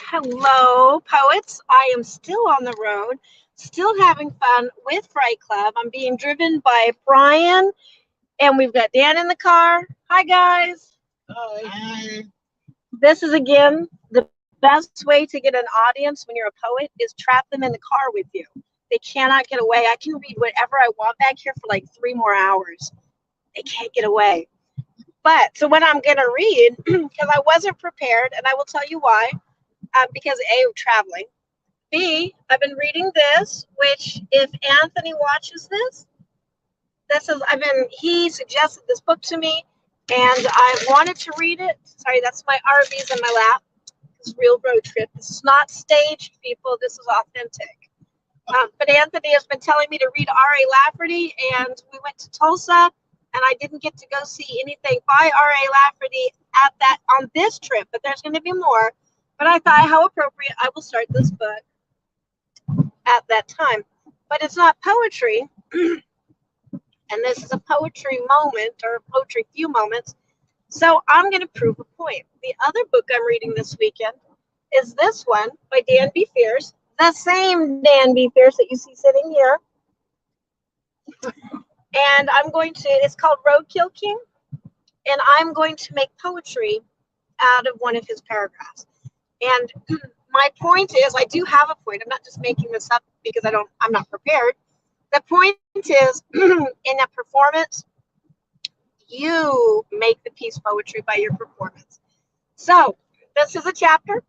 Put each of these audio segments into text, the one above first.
Hello, poets. I am still on the road, still having fun with Fright Club. I'm being driven by Brian, and we've got Dan in the car. Hi, guys. Hi. This is, again, the best way to get an audience when you're a poet is trap them in the car with you. They cannot get away. I can read whatever I want back here for like 3 more hours. They can't get away. But, so what I'm going to read, because I wasn't prepared, and I will tell you why. Because A, traveling. B, I've been reading this, which if Anthony watches this is he suggested this book to me, and I wanted to read it. Sorry, that's my RVs in my lap. This is real road trip. This is not staged, people. This is authentic. But Anthony has been telling me to read R.A. Lafferty, and we went to Tulsa, and I didn't get to go see anything by R.A. Lafferty on this trip, but there's going to be more. But I thought, how appropriate, I will start this book at that time. But it's not poetry, and this is a poetry moment, or a poetry few moments, so I'm going to prove a point. The other book I'm reading this weekend is this one by Dan B. Fierce, the same Dan B. Fierce that you see sitting here. And it's called Roadkill King, and I'm going to make poetry out of one of his paragraphs. And my point is, I do have a point. I'm not just making this up because I'm not prepared. The point is, in a performance, you make the piece poetry by your performance. So this is a chapter.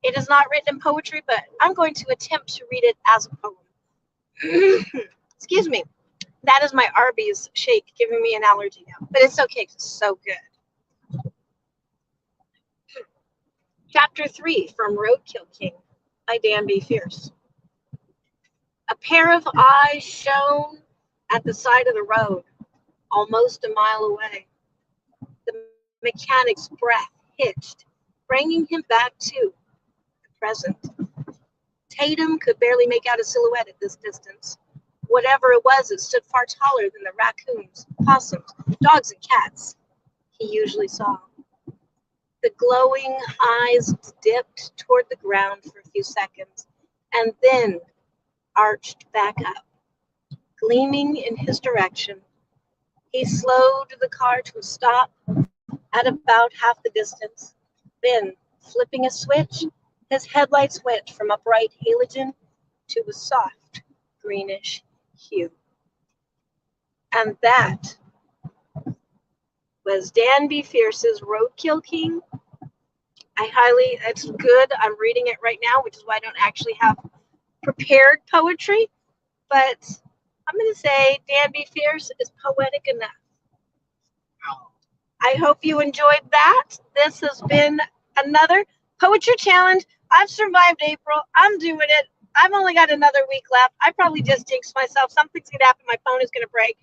It is not written in poetry, but I'm going to attempt to read it as a poem. Excuse me. That is my Arby's shake giving me an allergy now, but it's okay because it's so good. Chapter 3 from Roadkill King by Dan B. Fierce. A pair of eyes shone at the side of the road, almost a mile away. The mechanic's breath hitched, bringing him back to the present. Tatum could barely make out a silhouette at this distance. Whatever it was, it stood far taller than the raccoons, possums, dogs, and cats he usually saw. The glowing eyes dipped toward the ground for a few seconds and then arched back up, gleaming in his direction. He slowed the car to a stop at about half the distance. Then, flipping a switch, his headlights went from a bright halogen to a soft greenish hue. And that was Dan B. Fierce's Roadkill King. It's good. I'm reading it right now, which is why I don't actually have prepared poetry. But I'm going to say Dan B. Fierce is poetic enough. I hope you enjoyed that. This has been another poetry challenge. I've survived April. I'm doing it. I've only got another week left. I probably just jinxed myself. Something's going to happen. My phone is going to break,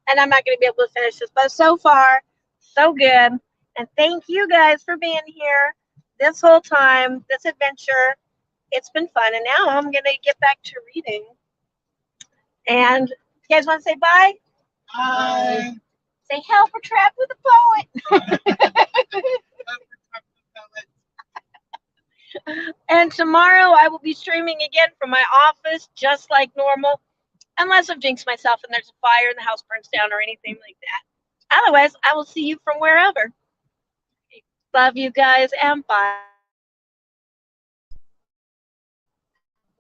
and I'm not going to be able to finish this. But so far, so good. And thank you guys for being here this whole time, this adventure. It's been fun. And now I'm going to get back to reading. And you guys want to say bye? Bye. Say help, we're trapped with a poet. And tomorrow I will be streaming again from my office, just like normal, unless I've jinxed myself and there's a fire and the house burns down or anything like that. Otherwise, I will see you from wherever. Love you guys, and bye.